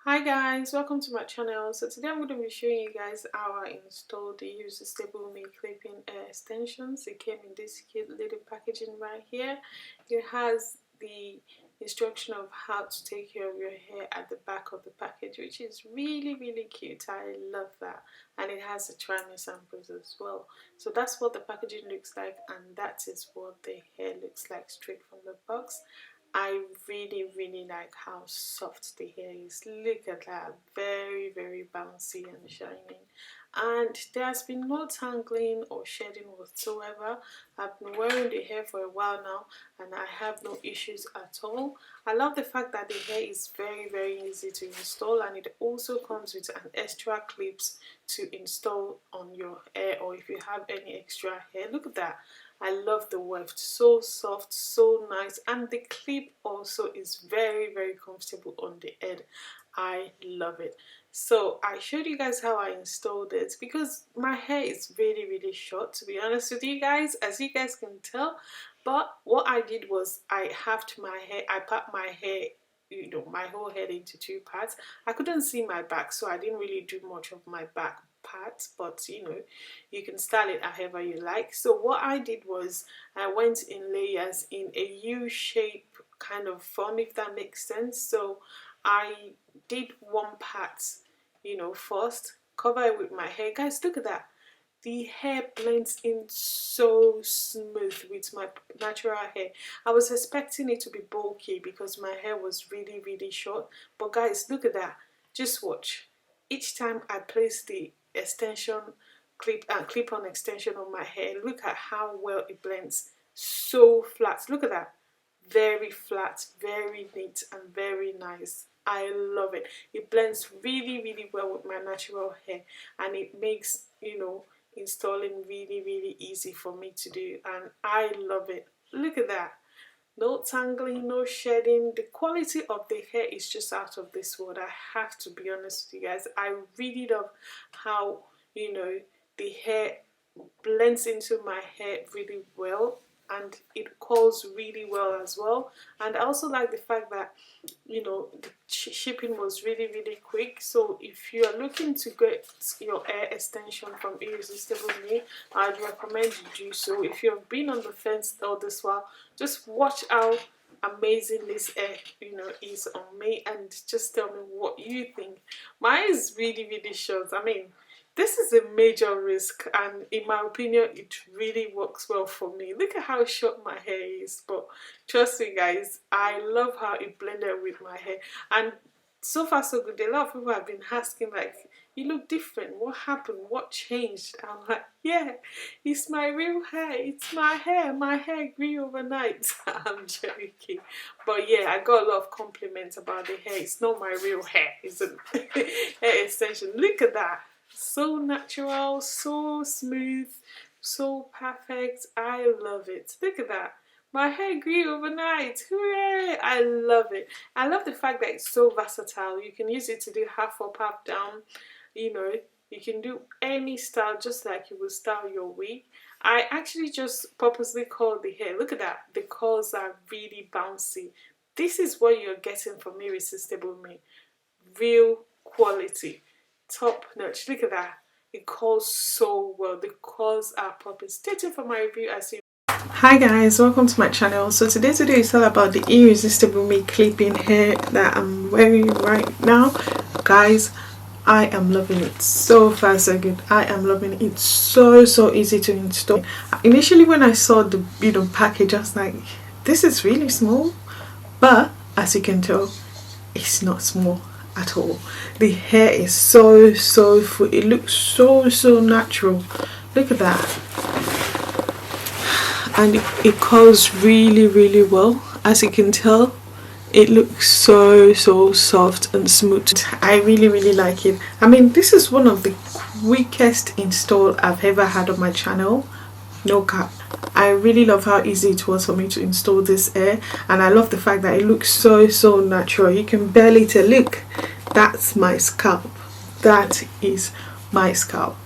Hi guys, welcome to my channel. So today I'm going to be showing you guys how I installed the Irresistible Me clipping hair extensions. It came in this cute little packaging right here. It has the instruction of how to take care of your hair at the back of the package, which is really cute. I love that. And it has the try me samples as well. So that's what the packaging looks like, and that is what the hair looks like straight from the box. I really like how soft the hair is. Look at that, very bouncy and shining, and there has been no tangling or shedding whatsoever. I've been wearing the hair for a while now and I have no issues at all. I love the fact that the hair is very easy to install, and it also comes with an extra clips to install on your hair, or if you have any extra hair. Look at that. I love the weft, so soft, so nice, and the clip also is very comfortable on the head. I love it. So I showed you guys how I installed it because my hair is really short, to be honest with you guys, as you guys can tell. But what I did was I halved my hair. I packed my hair, my whole head into two parts. I couldn't see my back, so I didn't really do much of my back part, but you can style it however you like. So what I did was I went in layers in a U shape kind of form, if that makes sense. So I did one part, first, cover it with my hair. Guys, look at that. The hair blends in so smooth with my natural hair. I was expecting it to be bulky because my hair was really short, but guys, look at that. Just watch. Each time I place the extension clip-on extension on my hair, look at how well it blends. So flat. Look at that. Very flat, very neat, and very nice. I love it. It blends really well with my natural hair, and it makes installing really easy for me to do, and I love it. Look at that. No tangling, no shedding. The quality of the hair is just out of this world. I have to be honest with you guys. I really love how the hair blends into my hair really well, and it curls really well as well. And I also like the fact that the shipping was really quick. So if you are looking to get your hair extension from Irresistible Me, I'd recommend you do so. If you've been on the fence all this while, just watch how amazing this hair is on me, and just tell me what you think. Mine is really short. I mean, this is a major risk, and in my opinion it really works well for me. Look at how short my hair is, but trust me guys, I love how it blended with my hair. And so far so good. A lot of people have been asking, like, you look different, what happened, what changed? I'm like, yeah, it's my real hair, it's my hair. My hair grew overnight. I'm joking, but yeah, I got a lot of compliments about the hair. It's not my real hair, it's a hair extension. Look at that. So natural, so smooth, so perfect. I love it. Look at that. My hair grew overnight. Hooray! I love it. I love the fact that it's so versatile. You can use it to do half up, half down. You can do any style, just like you would style your wig. I actually just purposely curled the hair. Look at that. The curls are really bouncy. This is what you're getting from Irresistible Me. Real quality. Top notch. Look at that. It curls so well. The curls are popping. Stay tuned for my review as you. Hi guys, welcome to my channel. So today's video is all about the Irresistible Me clipping hair that I'm wearing right now. Guys, I am loving it. So far so good. I am loving it. It's so easy to install. Initially when I saw the package, I was like, this is really small, but as you can tell, it's not small at all. The hair is so full. It looks so natural. Look at that. And it curls really well. As you can tell, it looks so soft and smooth. I really like it. I mean, this is one of the quickest install I've ever had on my channel. No cap. I really love how easy it was for me to install this hair, and I love the fact that it looks so natural. You can barely tell. Look, that's my scalp. That is my scalp.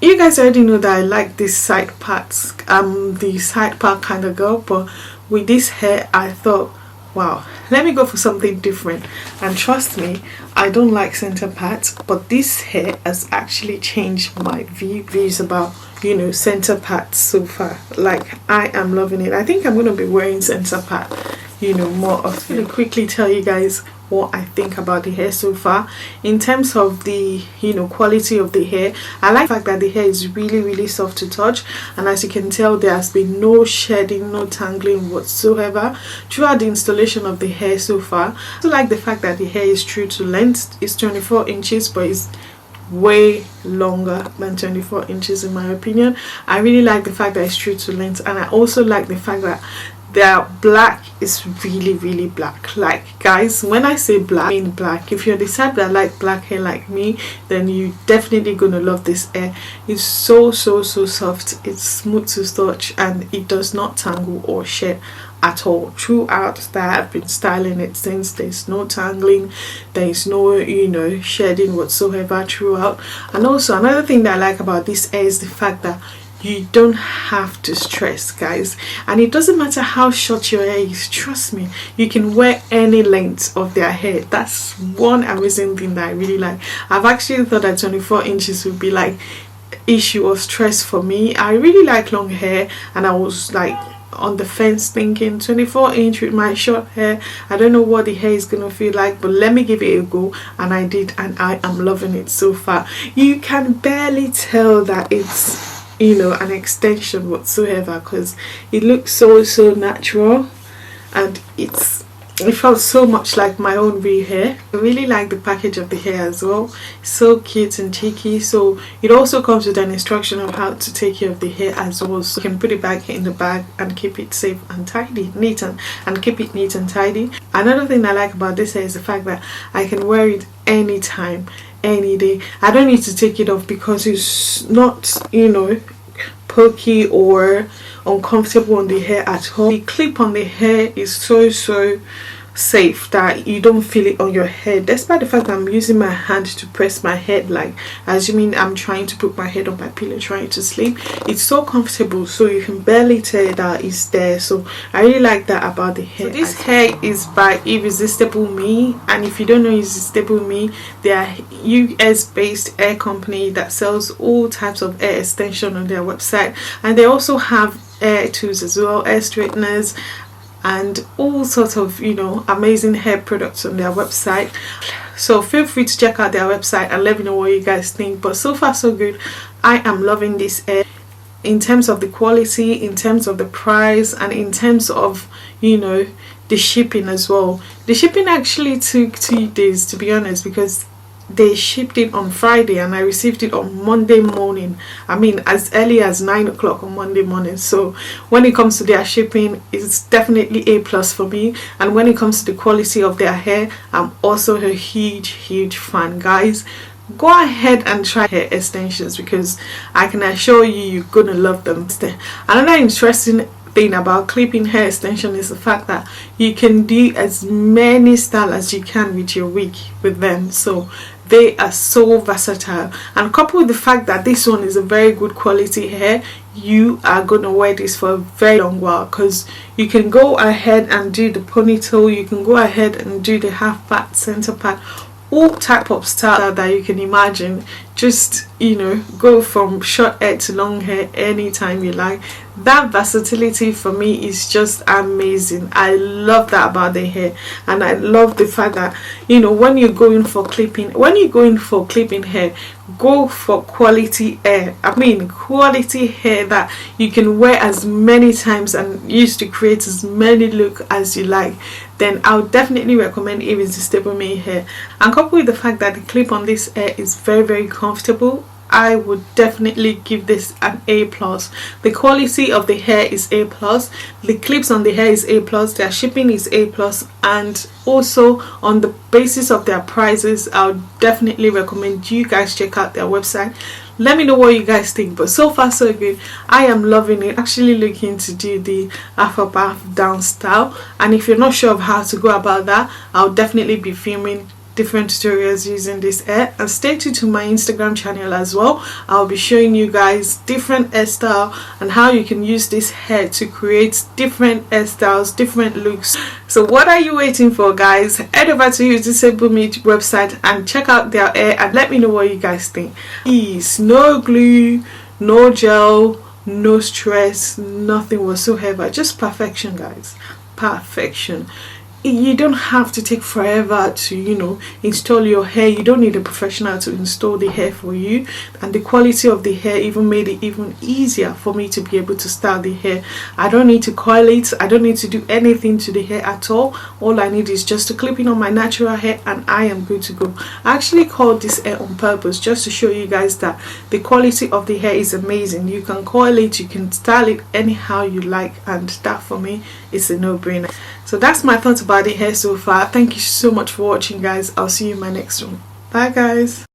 You guys already know that I like these side parts. I'm the side part kind of girl, but with this hair I thought, wow, let me go for something different. And trust me, I don't like center parts, but this hair has actually changed my views about, you know, center parts so far. Like, I am loving it. I think I'm gonna be wearing center part, you know, more often. Let me quickly tell you guys what I think about the hair so far. In terms of the, you know, quality of the hair, I like the fact that the hair is really soft to touch, and as you can tell, there has been no shedding, no tangling whatsoever throughout the installation of the hair so far. I also like the fact that the hair is true to length. It's 24 inches, but it's way longer than 24 inches in my opinion. I really like the fact that it's true to length, and I also like the fact that their black is really black. Like, guys, when I say black, I mean black. If you're the type that like black hair like me, then you definitely gonna love this hair. It's so soft, it's smooth to touch, and it does not tangle or shed at all. Throughout that I've been styling it since, there's no tangling, there's no, you know, shedding whatsoever throughout. And also another thing that I like about this hair is the fact that you don't have to stress, guys, and it doesn't matter how short your hair is. Trust me, you can wear any length of their hair. That's one amazing thing that I really like. I've actually thought that 24 inches would be like issue or stress for me. I really like long hair, and I was like on the fence thinking 24 inch with my short hair, I don't know what the hair is gonna feel like, but let me give it a go. And I did, and I am loving it so far. You can barely tell that it's, you know, an extension whatsoever, because it looks so natural, and it felt so much like my own real hair. I really like the package of the hair as well. So cute and cheeky. So it also comes with an instruction of how to take care of the hair as well, so you can put it back in the bag and keep it safe and tidy, and keep it neat and tidy. Another thing I like about this hair is the fact that I can wear it anytime, any day. I don't need to take it off because it's not, you know, pokey or uncomfortable on the hair at all. The clip on the hair is so safe that you don't feel it on your head, despite the fact that I'm using my hand to press my head, like assuming I'm trying to put my head on my pillow trying to sleep. It's so comfortable, so you can barely tell that it's there. So I really like that about the hair. So this hair is by Irresistible Me, and if you don't know Irresistible Me, they are US based hair company that sells all types of hair extension on their website, and they also have hair tools as well, hair straighteners, and all sorts of, you know, amazing hair products on their website. So feel free to check out their website and let me know what you guys think. But so far so good. I am loving this hair in terms of the quality, in terms of the price, and in terms of, you know, the shipping as well. The shipping actually took 2 days, to be honest, because they shipped it on Friday and I received it on Monday morning. I mean, as early as 9 o'clock on Monday morning. So when it comes to their shipping, it's definitely A+ for me. And when it comes to the quality of their hair, I'm also a huge fan, guys. Go ahead and try hair extensions, because I can assure you, you're gonna love them. Another interesting thing about clipping hair extension is the fact that you can do as many styles as you can with your wig with them. So they are so versatile, and coupled with the fact that this one is a very good quality hair, you are gonna wear this for a very long while, because you can go ahead and do the ponytail, you can go ahead and do the half part, center part, all type of style that you can imagine. Just, you know, go from short hair to long hair anytime you like. That versatility for me is just amazing. I love that about the hair, and I love the fact that, you know, when you're going for clipping hair, go for quality hair. I mean, quality hair that you can wear as many times and use to create as many looks as you like. Then I would definitely recommend Irresistible Me hair. And coupled with the fact that the clip on this hair is very comfortable, I would definitely give this an A+. The quality of the hair is A+, the clips on the hair is A+, their shipping is A+, and also on the basis of their prices, I would definitely recommend you guys check out their website. Let me know what you guys think. But so far so good. I am loving it. Actually looking to do the Afro bath down style, and if you're not sure of how to go about that, I'll definitely be filming different tutorials using this hair, and stay tuned to my Instagram channel as well. I'll be showing you guys different hairstyle and how you can use this hair to create different hairstyles, different looks. So what are you waiting for, guys? Head over to Irresistible website and check out their hair and let me know what you guys think. Please, no glue, no gel, no stress, nothing whatsoever. Just perfection, guys. Perfection. You don't have to take forever to, you know, install your hair. You don't need a professional to install the hair for you, and the quality of the hair even made it even easier for me to be able to style the hair. I don't need to coil it, I don't need to do anything to the hair at all. All I need is just to clip it on my natural hair and I am good to go. I actually called this hair on purpose just to show you guys that the quality of the hair is amazing. You can coil it, you can style it anyhow you like, and that for me is a no-brainer. So that's my thoughts about the hair so far. Thank you so much for watching, guys. I'll see you in my next one. Bye, guys.